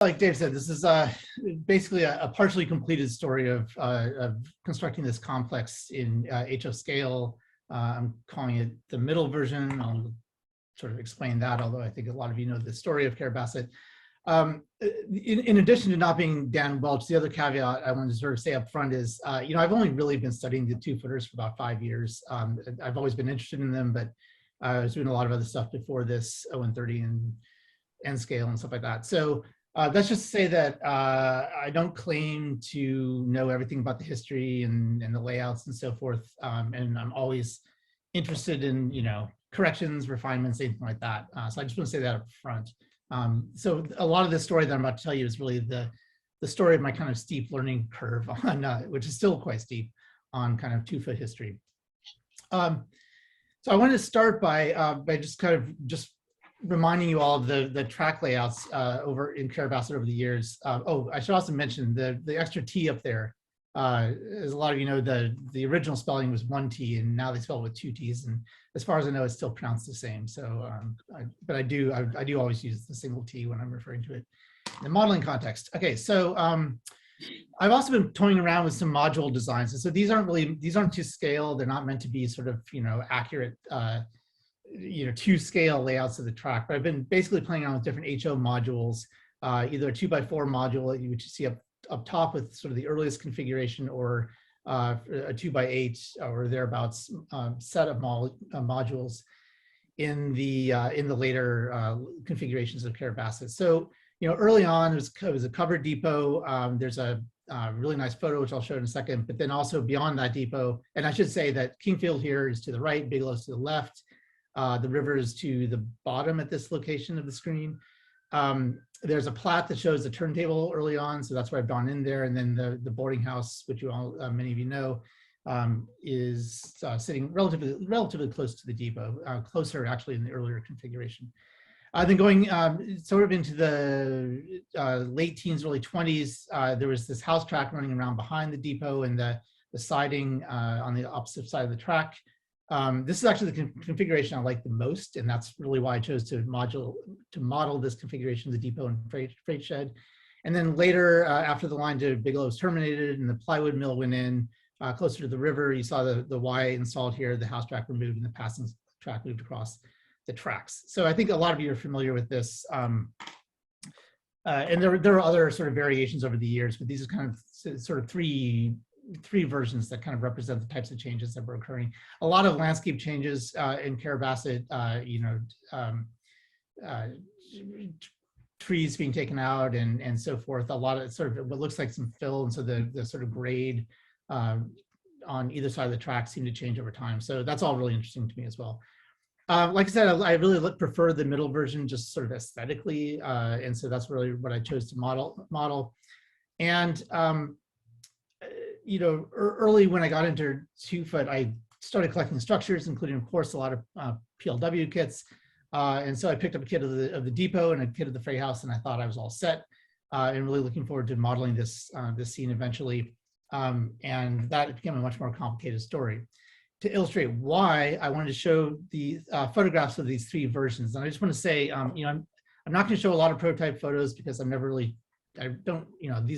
Like Dave said, this is basically a partially completed story of constructing this complex in HO scale. I'm calling it the middle version. I'll sort of explain that, although I think a lot of you know the story of Carrabasset. In addition to not being Dan Welch, the other caveat I wanted to sort of say up front is, I've only really been studying the two-footers for about 5 years. I've always been interested in them, but I was doing a lot of other stuff before this, HOn30 and N scale and stuff like that. So that's just to say that I don't claim to know everything about the history and the layouts and so forth. And I'm always interested in, corrections, refinements, anything like that. So I just want to say that up front. So a lot of the story that I'm about to tell you is really the story of my kind of steep learning curve on, which is still quite steep, on kind of two-foot history. So I wanted to start by just kind of reminding you all of the track layouts over in Carrabasset over the years. Oh, I should also mention the extra T up there. As a lot of you know, the original spelling was 1 T, and now they spell it with 2 T's. And as far as I know, it's still pronounced the same. So, but I do always use the single T when I'm referring to it in the modeling context. Okay, so I've also been toying around with some module designs. And so these aren't to scale. They're not meant to be sort of accurate to scale layouts of the track. But I've been basically playing around with different HO modules, either a 2x4 module, which you see up top with sort of the earliest configuration, or a 2x8 or thereabouts set of modules in the later configurations of Carrabasset. So early on it was a covered depot. There's a really nice photo which I'll show in a second, but then also beyond that depot, and I should say that Kingfield here is to the right, Bigelow's to the left. The river is to the bottom at this location of the screen. There's a plat that shows the turntable early on, so that's where I've gone in there. And then the boarding house, which you all, many of you know, is sitting relatively close to the depot, closer actually in the earlier configuration. Then going sort of into the late teens, early 20s, there was this house track running around behind the depot and the siding on the opposite side of the track. This is actually the configuration I like the most, and that's really why I chose to model this configuration of the depot and freight shed. And then later, after the line to Bigelow was terminated and the plywood mill went in closer to the river, you saw the Y installed here, the house track removed, and the passing track moved across the tracks. So I think a lot of you are familiar with this. And there are other sort of variations over the years, but these are kind of sort of three versions that kind of represent the types of changes that were occurring. A lot of landscape changes in Carrabasset, trees being taken out and so forth. A lot of sort of what looks like some fill, and so the sort of grade on either side of the track seemed to change over time. So that's all really interesting to me as well. Like I said, I really prefer the middle version just sort of aesthetically, and so that's really what I chose to model. And early when I got into two-foot, I started collecting structures, including, of course, a lot of PLW kits. And so I picked up a kit of the depot and a kit of the freight house, and I thought I was all set. And really looking forward to modeling this scene eventually. And that became a much more complicated story. To illustrate why, I wanted to show the photographs of these three versions. And I just want to say, I'm not going to show a lot of prototype photos because these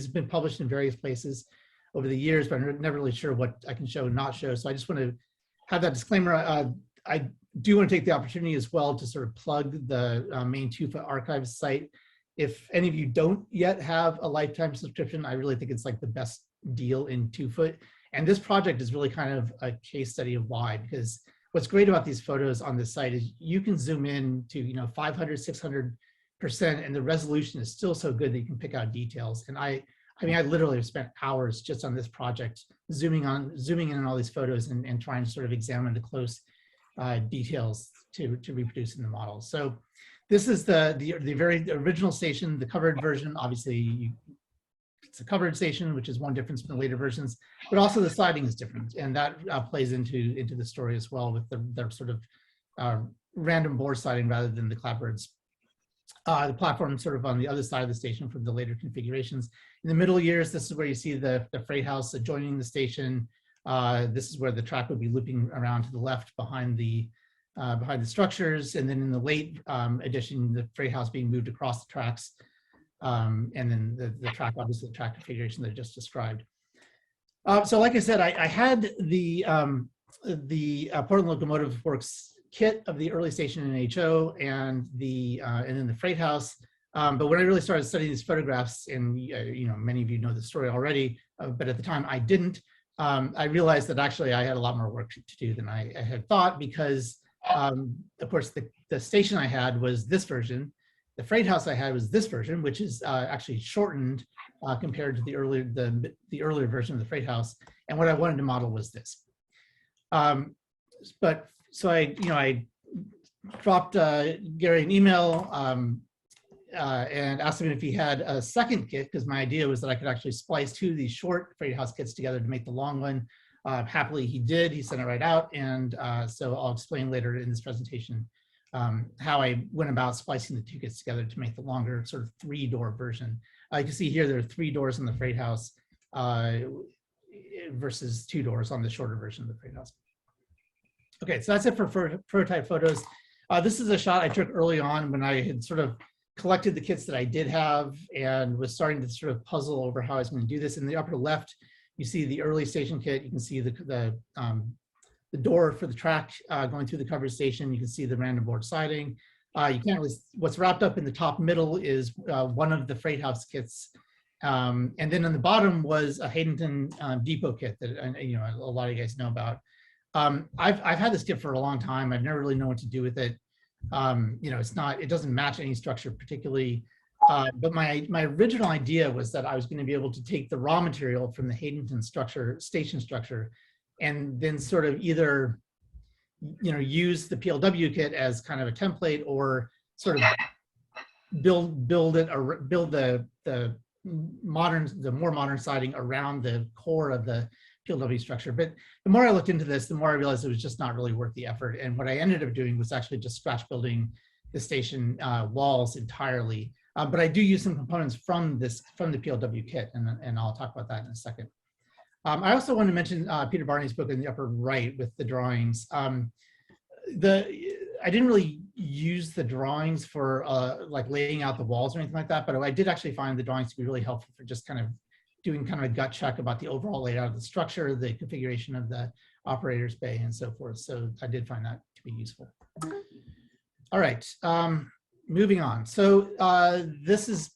have been published in various places over the years, but I'm never really sure what I can show and not show. So I just want to have that disclaimer. I do want to take the opportunity as well to sort of plug the Maine 2-foot archives site. If any of you don't yet have a lifetime subscription, I really think it's like the best deal in 2-foot. And this project is really kind of a case study of why, because what's great about these photos on this site is you can zoom in to 500, 600%, and the resolution is still so good that you can pick out details. And I literally have spent hours just on this project, zooming in on all these photos and trying to sort of examine the close details to reproduce in the model. So this is the very original station, the covered version. Obviously, it's a covered station, which is one difference from the later versions, but also the siding is different, and that plays into the story as well with their sort of random bore siding rather than the clapboards. The platform sort of on the other side of the station from the later configurations. In the middle years, this is where you see the freight house adjoining the station. This is where the track would be looping around to the left behind the structures. And then in the late edition, the freight house being moved across the tracks and then the track, obviously the track configuration that I just described. So like I said, I had the Portland Locomotive Works kit of the early station in HO and then the freight house. But when I really started studying these photographs, and you know, many of you know the story already, but at the time I didn't, I realized that actually I had a lot more work to do than I had thought, because of course the station I had was this version. The freight house I had was this version, which is actually shortened compared to the earlier version of the freight house. And what I wanted to model was this. But so I dropped Gary an email and asked him if he had a second kit, because my idea was that I could actually splice two of these short freight house kits together to make the long one. Happily, he did. He sent it right out, and so I'll explain later in this presentation how I went about splicing the two kits together to make the longer sort of 3-door version. You can see here there are 3 doors in the freight house versus 2 doors on the shorter version of the freight house. Okay, so that's it for prototype photos. This is a shot I took early on when I had sort of collected the kits that I did have and was starting to sort of puzzle over how I was going to do this. In the upper left, you see the early station kit. You can see the door for the track going through the covered station. You can see the random board siding. You can't really, what's wrapped up in the top middle is one of the freight house kits. And then on the bottom was a Haydenton depot kit that you know, a lot of you guys know about. I've had this kit for a long time. I've never really known what to do with it. You know, it doesn't match any structure particularly. But my original idea was that I was going to be able to take the raw material from the Haydenton station structure, and then sort of either, you know, use the PLW kit as kind of a template, or sort of build the more modern siding around the core of the PLW structure. But the more I looked into this, the more I realized it was just not really worth the effort. And what I ended up doing was actually just scratch building the station walls entirely. But I do use some components from the PLW kit, and I'll talk about that in a second. I also want to mention Peter Barney's book in the upper right with the drawings. I didn't really use the drawings for like laying out the walls or anything like that, but I did actually find the drawings to be really helpful for just kind of doing kind of a gut check about the overall layout of the structure, the configuration of the operator's bay, and so forth. So I did find that to be useful. All right, moving on. So this is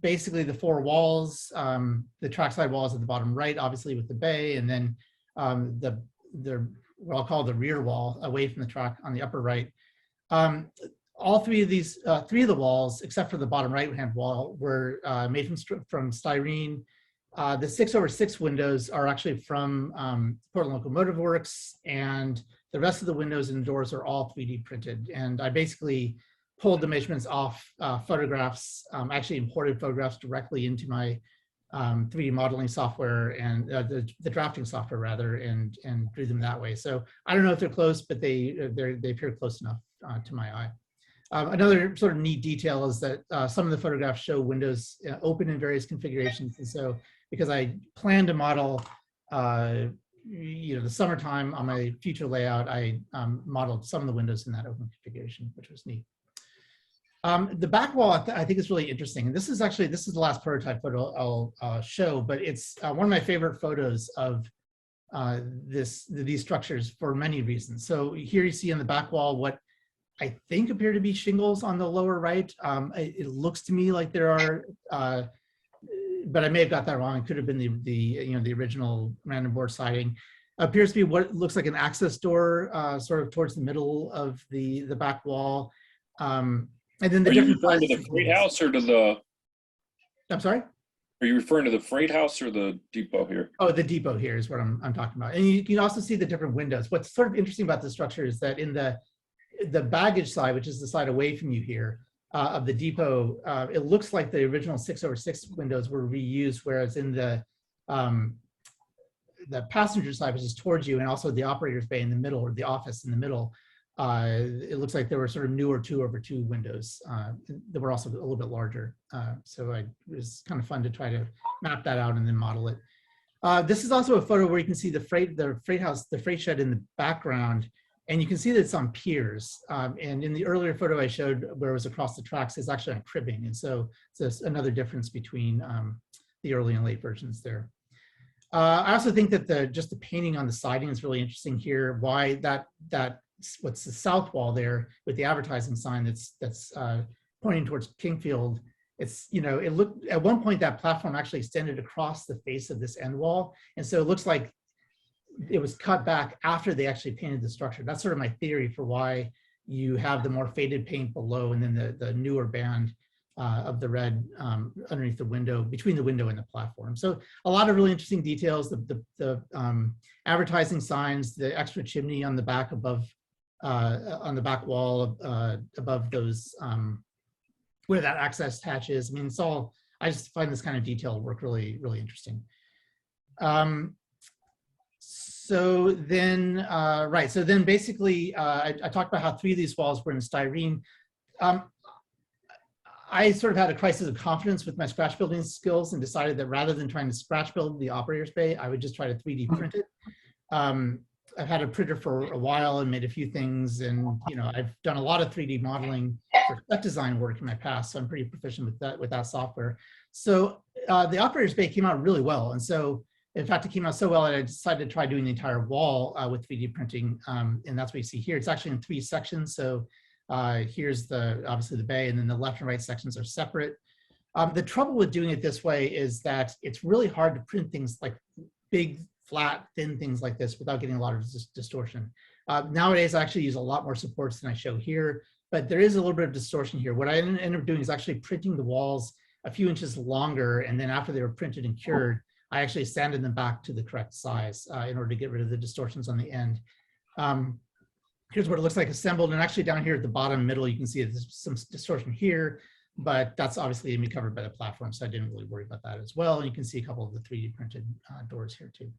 basically the 4 walls, the trackside walls at the bottom right, obviously with the bay, and then what I'll call the rear wall away from the track on the upper right. All 3 of these, 3 of the walls, except for the bottom right-hand wall, were made from styrene. The 6/6 windows are actually from Portland Locomotive Works, and the rest of the windows and doors are all 3D printed. And I basically pulled the measurements off photographs, actually imported photographs directly into my 3D modeling software and the drafting software rather, and drew them that way. So I don't know if they're close, but they appear close enough to my eye. Another sort of neat detail is that some of the photographs show windows open in various configurations. And so because I plan to model, you know, the summertime on my future layout, I modeled some of the windows in that open configuration, which was neat. The back wall, I think is really interesting. And this is the last prototype photo I'll show, but it's one of my favorite photos of these structures for many reasons. So here you see on the back wall what I think appear to be shingles on the lower right. It looks to me like there are, but I may have got that wrong. It could have been the original random board siding. Appears to be what looks like an access door, sort of towards the middle of the back wall. And then are you referring to the freight house or to the? I'm sorry. Are you referring to the freight house or the depot here? Oh, the depot here is what I'm talking about. And you can also see the different windows. What's sort of interesting about the structure is that in the baggage side, which is the side away from you here, of the depot, it looks like the original 6/6 windows were reused, whereas in the passenger side, which is towards you, and also the operator's bay in the middle, or the office in the middle, it looks like there were sort of newer 2/2 windows that were also a little bit larger. So it was kind of fun to try to map that out and then model it. This is also a photo where you can see the freight shed in the background. And you can see that it's on piers. And in the earlier photo I showed where it was across the tracks, it's actually on cribbing. And so there's another difference between the early and late versions there. I also think that just the painting on the siding is really interesting here. Why what's the south wall there with the advertising sign that's pointing towards Kingfield. It's, it looked, at one point that platform actually extended across the face of this end wall. And so it looks like it was cut back after they actually painted the structure. That's sort of my theory for why you have the more faded paint below and then the newer band of the red underneath the window, between the window and the platform. So a lot of really interesting details, the advertising signs, the extra chimney on the back above, on the back wall above those, where that access hatch is. I mean, it's all, I just find this kind of detail work really, really interesting. So then, right, so then basically, I talked about how 3 of these walls were in styrene. I sort of had a crisis of confidence with my scratch building skills and decided that rather than trying to scratch build the operator's bay, I would just try to 3D print it. I've had a printer for a while and made a few things, and I've done a lot of 3D modeling for set design work in my past, so I'm pretty proficient with that software. So the operator's bay came out really well, and so in fact it came out so well that I decided to try doing the entire wall with 3D printing, and that's what you see here. It's actually in 3 sections. So here's obviously the bay, and then the left and right sections are separate. The trouble with doing it this way is that it's really hard to print things like big, flat, thin things like this without getting a lot of distortion. Nowadays, I actually use a lot more supports than I show here, but there is a little bit of distortion here. What I ended up doing is actually printing the walls a few inches longer, and then after they were printed and cured, I actually sanded them back to the correct size in order to get rid of the distortions on the end. Here's what it looks like assembled, and actually down here at the bottom middle, you can see there's some distortion here, but that's obviously going to be covered by the platform, so I didn't really worry about that as well. And you can see a couple of the 3D printed doors here too.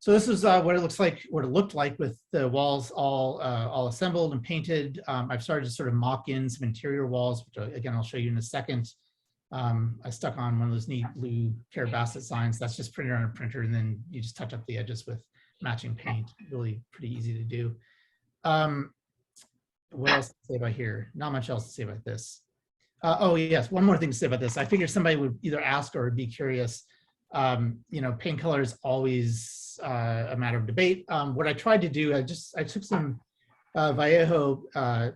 So this is what it looks like, what it looked like with the walls all assembled and painted. I've started to sort of mock in some interior walls, which again, I'll show you in a second. I stuck on one of those neat blue Carrabasset signs. That's just printed on a printer, and then you just touch up the edges with matching paint. Really pretty easy to do. What else to say about here? Not much else to say about this. Oh yes, one more thing to say about this. I figured somebody would either ask or be curious. Paint color is always a matter of debate. What I tried to do, I took some Vallejo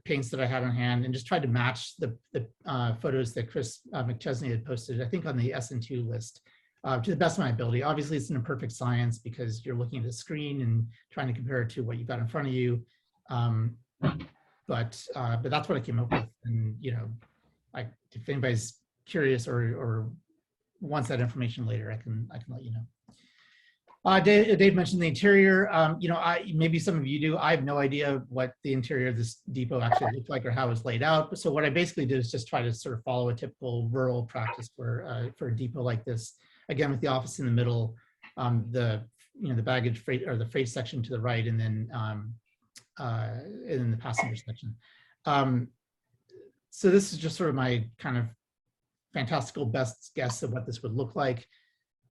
paints that I had on hand and just tried to match the photos that Chris McChesney had posted, I think on the SN2 list, to the best of my ability. Obviously, it's an imperfect science because you're looking at the screen and trying to compare it to what you've got in front of you. But that's what I came up with. And if anybody's curious or wants that information later, I can let you know. Dave mentioned the interior. Maybe some of you do. I have no idea what the interior of this depot actually looked like or how it was laid out. So what I basically did is just try to sort of follow a typical rural practice for a depot like this. Again, with the office in the middle, the baggage freight or the freight section to the right, and then the passenger section. So this is just sort of my kind of fantastical best guess of what this would look like.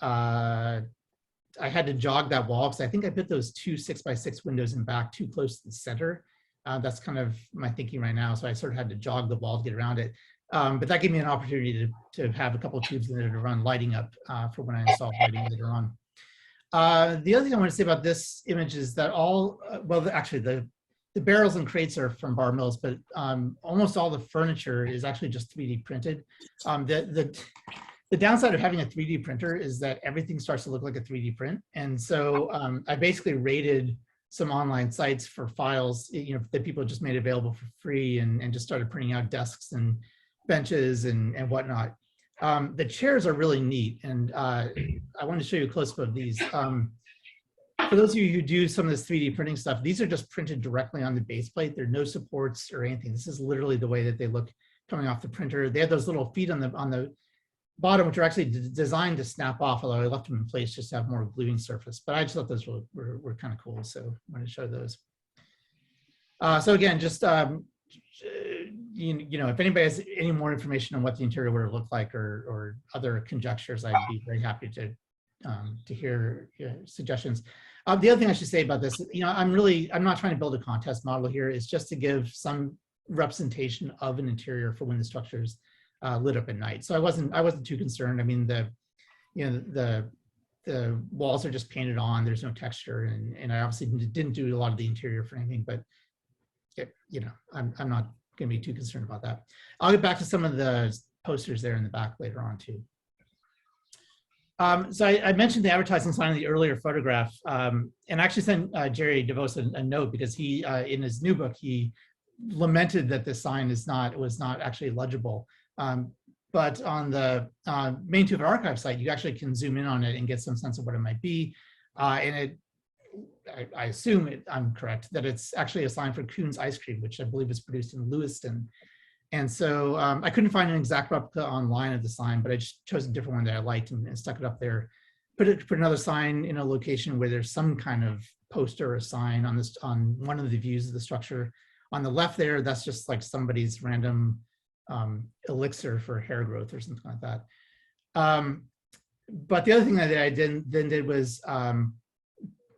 I had to jog that wall because I think I put those 2 6x6 windows in back too close to the center. That's kind of my thinking right now. So I sort of had to jog the wall to get around it. But that gave me an opportunity to have a couple of tubes in there to run lighting up for when I install lighting later on. The other thing I want to say about this image is that actually the barrels and crates are from Bar Mills, but almost all the furniture is actually just 3D printed. The downside of having a 3D printer is that everything starts to look like a 3D print. And so I basically raided some online sites for files, that people just made available for free and just started printing out desks and benches and whatnot. The chairs are really neat. And I wanted to show you a close-up of these. For those of you who do some of this 3D printing stuff, these are just printed directly on the base plate. There are no supports or anything. This is literally the way that they look coming off the printer. They have those little feet on the bottom, which are actually designed to snap off, although I left them in place just to have more gluing surface. But I just thought those were kind of cool, so I wanted to show those. So again, just if anybody has any more information on what the interior would have looked like or other conjectures, I'd be very happy to hear suggestions. The other thing I should say about this, I'm not trying to build a contest model here. It's just to give some representation of an interior for when the structure's lit up at night. So I wasn't too concerned. I mean, the walls are just painted on. There's no texture, and I obviously didn't do a lot of the interior for anything. But I'm not going to be too concerned about that. I'll get back to some of the posters there in the back later on too. So I mentioned the advertising sign in the earlier photograph, and I actually sent Jerry DeVos a note because he, in his new book, he lamented that this sign was not actually legible. But on the Maine 2FM archive site, you actually can zoom in on it and get some sense of what it might be. And I assume I'm correct, that it's actually a sign for Kuhn's Ice Cream, which I believe is produced in Lewiston. And so I couldn't find an exact replica online of the sign, but I just chose a different one that I liked and stuck it up there. Put another sign in a location where there's some kind of poster or sign on one of the views of the structure. On the left there, that's just like somebody's random elixir for hair growth or something like that. But the other thing that I did was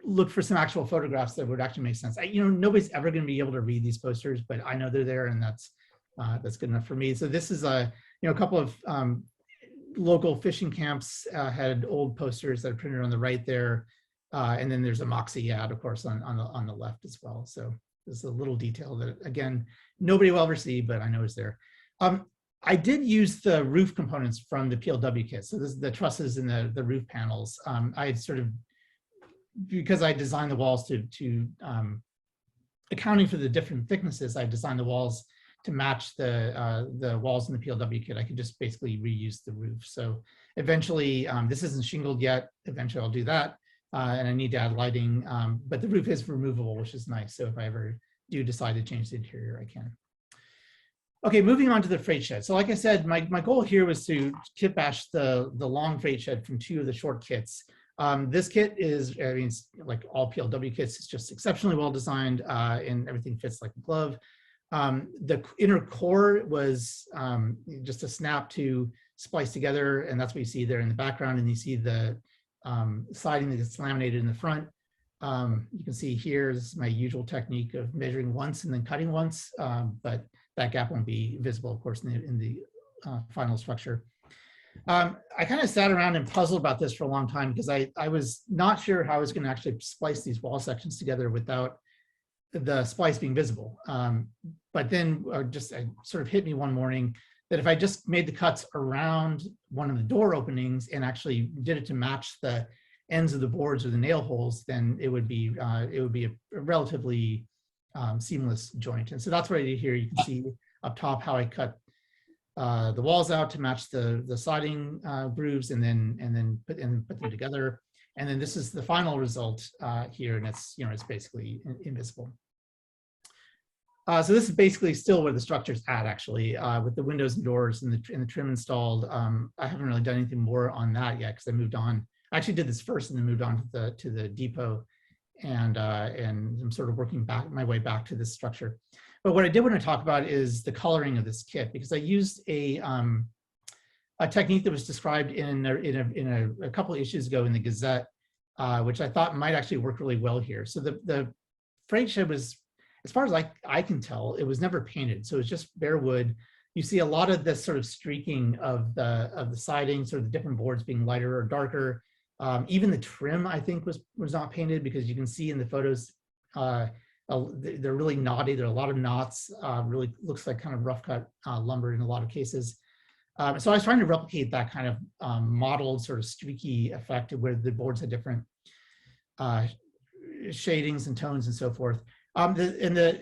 look for some actual photographs that would actually make sense. Nobody's ever going to be able to read these posters, but I know they're there, and that's good enough for me. So this is a couple of local fishing camps had old posters that are printed on the right there, and then there's a Moxie ad, of course, on the left as well. So there's a little detail that, again, nobody will ever see, but I know is there. I did use the roof components from the PLW kit. So this is the trusses and the roof panels. I sort of, because I designed the walls to accounting for the different thicknesses, I designed the walls to match the walls in the PLW kit. I could just basically reuse the roof. So eventually, this isn't shingled yet. Eventually I'll do that. And I need to add lighting, but the roof is removable, which is nice. So if I ever do decide to change the interior, I can. Okay, moving on to the freight shed. So like I said, my goal here was to kit bash the long freight shed from two of the short kits. This kit is, it's like all PLW kits, it's just exceptionally well designed, and everything fits like a glove. The inner core was just a snap to splice together, and that's what you see there in the background, and you see the siding that gets laminated in the front. You can see here, this is my usual technique of measuring once and then cutting once, but that gap won't be visible, of course, in the final structure. I kind of sat around and puzzled about this for a long time because I was not sure how I was going to actually splice these wall sections together without the splice being visible. But then it sort of hit me one morning that if I just made the cuts around one of the door openings and actually did it to match the ends of the boards or the nail holes, then it would be a relatively seamless joint. And so that's what I did here. You can see up top how I cut the walls out to match the siding grooves, and then put them together. And then this is the final result here, and it's basically invisible. So this is basically still where the structure's at, actually, with the windows and doors and the trim installed. I haven't really done anything more on that yet because I moved on. I actually did this first and then moved on to the depot, and I'm sort of working my way back to this structure. But what I did want to talk about is the coloring of this kit, because I used a technique that was described in a couple of issues ago in the Gazette, which I thought might actually work really well here. So the freight shed was, as far as I can tell, it was never painted. So it's just bare wood. You see a lot of this sort of streaking of the siding, sort of the different boards being lighter or darker. Even the trim, I think, was not painted, because you can see in the photos, they're really knotty. There are a lot of knots. Really looks like kind of rough cut lumber in a lot of cases. So I was trying to replicate that kind of modeled sort of streaky effect where the boards had different shadings and tones and so forth. The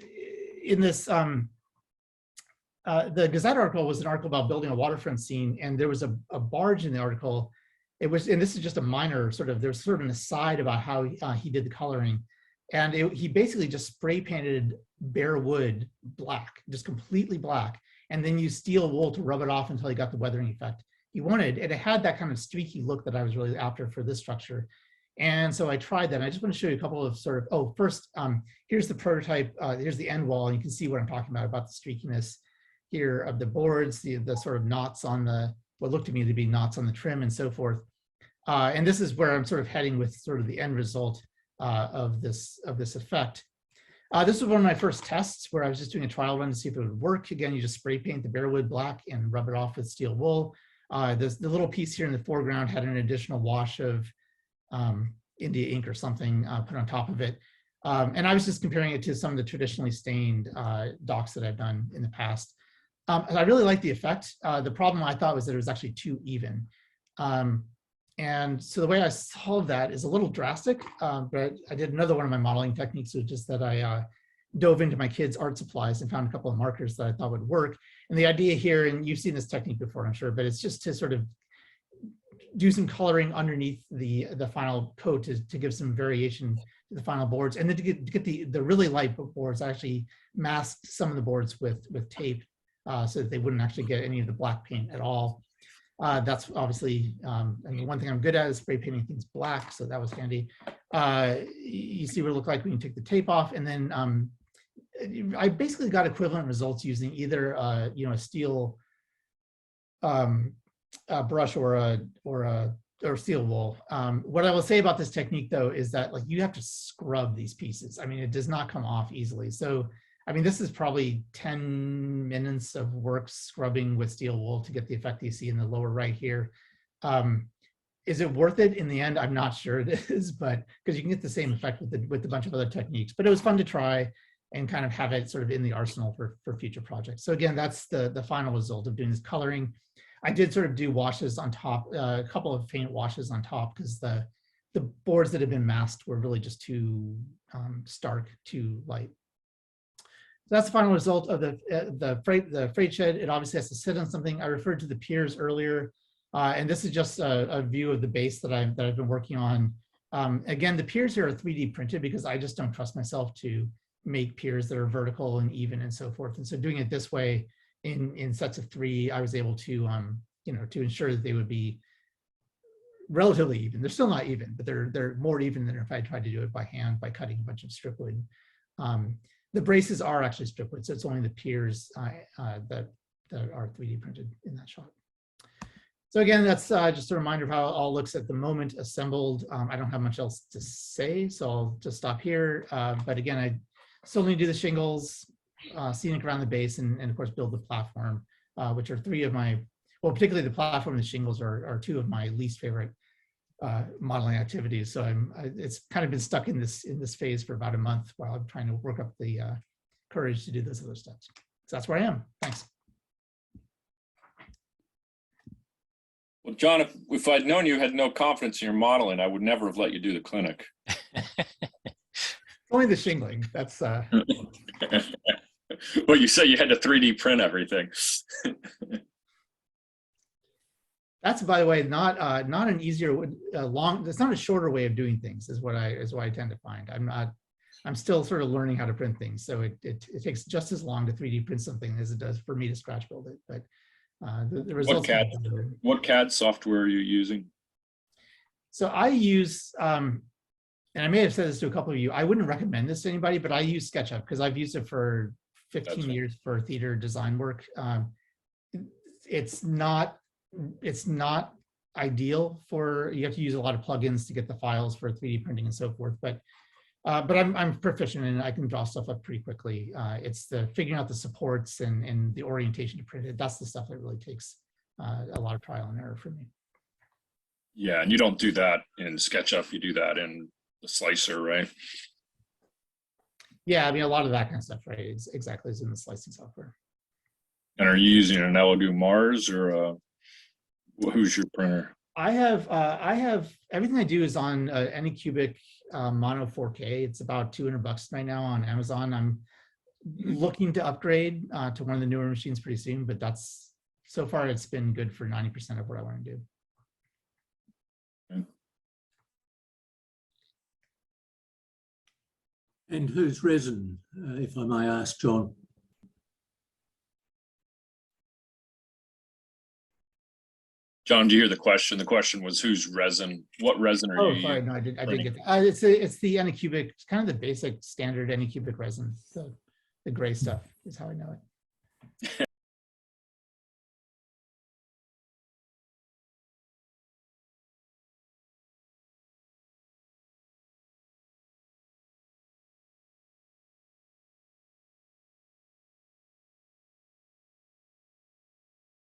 Gazette article was an article about building a waterfront scene, and there was a barge in the article. It was, and this is just a minor there's sort of an aside about how he did the coloring. And he basically just spray painted bare wood black, just completely black, and then used steel wool to rub it off until he got the weathering effect he wanted. And it had that kind of streaky look that I was really after for this structure. And so I tried that. And I just want to show you a couple of first, here's the prototype. Here's the end wall. And you can see what I'm talking about the streakiness here of the boards, the sort of knots on what looked to me to be knots on the trim and so forth. And this is where I'm sort of heading with sort of the end result of this effect. This was one of my first tests where I was just doing a trial run to see if it would work. Again, you just spray paint the bare wood black and rub it off with steel wool. The little piece here in the foreground had an additional wash of India ink or something put on top of it. And I was just comparing it to some of the traditionally stained docks that I've done in the past. And I really liked the effect. The problem I thought was that it was actually too even. And so the way I solved that is a little drastic, but I did another one of my modeling techniques, which is that I dove into my kids' art supplies and found a couple of markers that I thought would work. And the idea here, and you've seen this technique before, I'm sure, but it's just to sort of do some coloring underneath the final coat to give some variation to the final boards. And then to get the really light boards, I actually masked some of the boards with tape so that they wouldn't actually get any of the black paint at all. That's obviously, I mean, one thing I'm good at is spray painting things black, so that was handy. You see what it looked like when you take the tape off, and then I basically got equivalent results using either a steel brush or steel wool. What I will say about this technique, though, is that like you have to scrub these pieces. I mean, it does not come off easily. So I mean, this is probably 10 minutes of work scrubbing with steel wool to get the effect you see in the lower right here. Is it worth it in the end? I'm not sure it is, but because you can get the same effect with a bunch of other techniques. But it was fun to try and kind of have it sort of in the arsenal for future projects. So again, that's the final result of doing this coloring. I did sort of do washes on top, a couple of paint washes on top, because the boards that had been masked were really just too stark, too light. That's the final result of the freight shed. It obviously has to sit on something. I referred to the piers earlier, and this is just a view of the base that I've been working on. Again, the piers here are 3D printed because I just don't trust myself to make piers that are vertical and even and so forth. And so doing it this way in sets of 3, I was able to to ensure that they would be relatively even. They're still not even, but they're more even than if I tried to do it by hand by cutting a bunch of strip wood. The braces are actually strip wood, so it's only the piers that are 3D printed in that shot. So again, that's just a reminder of how it all looks at the moment assembled. I don't have much else to say, so I'll just stop here. But again, I still need to do the shingles, scenic around the base, and of course build the platform, which are 3 of my, well, particularly the platform and the shingles are 2 of my least favorite modeling activities. So it's kind of been stuck in this phase for about a month while I'm trying to work up the courage to do those other steps. So that's where I am. Thanks. Well, John, if I'd known you had no confidence in your modeling, I would never have let you do the clinic. Only the shingling. That's well, you said you had to 3D print everything. That's, by the way, not an easier it's not a shorter way of doing things is what I tend to find. I'm still sort of learning how to print things, so it takes just as long to 3D print something as it does for me to scratch build it. But the results. What CAD software are you using? So I use, and I may have said this to a couple of you, I wouldn't recommend this to anybody, but I use SketchUp because I've used it for 15 years for theater design work. It's not ideal for, you have to use a lot of plugins to get the files for 3D printing and so forth, but I'm proficient and I can draw stuff up pretty quickly. It's the figuring out the supports and the orientation to print it. That's the stuff that really takes a lot of trial and error for me. Yeah, and you don't do that in SketchUp, you do that in the slicer, right? Yeah, I mean, a lot of that kind of stuff, right? It's exactly as in the slicing software. And are you using an Elegoo Mars or who's your printer? I have everything I do is on Anycubic Mono 4K. It's about $200 right now on Amazon. I'm looking to upgrade to one of the newer machines pretty soon, but that's, so far it's been good for 90% of what I want to do. Okay. And whose resin, if I may ask, John? John, do you hear the question? The question was whose resin, what resin are you using? Oh, sorry, no, I did get that. It's the Anycubic, it's kind of the basic standard Anycubic resin. The gray stuff is how I know it.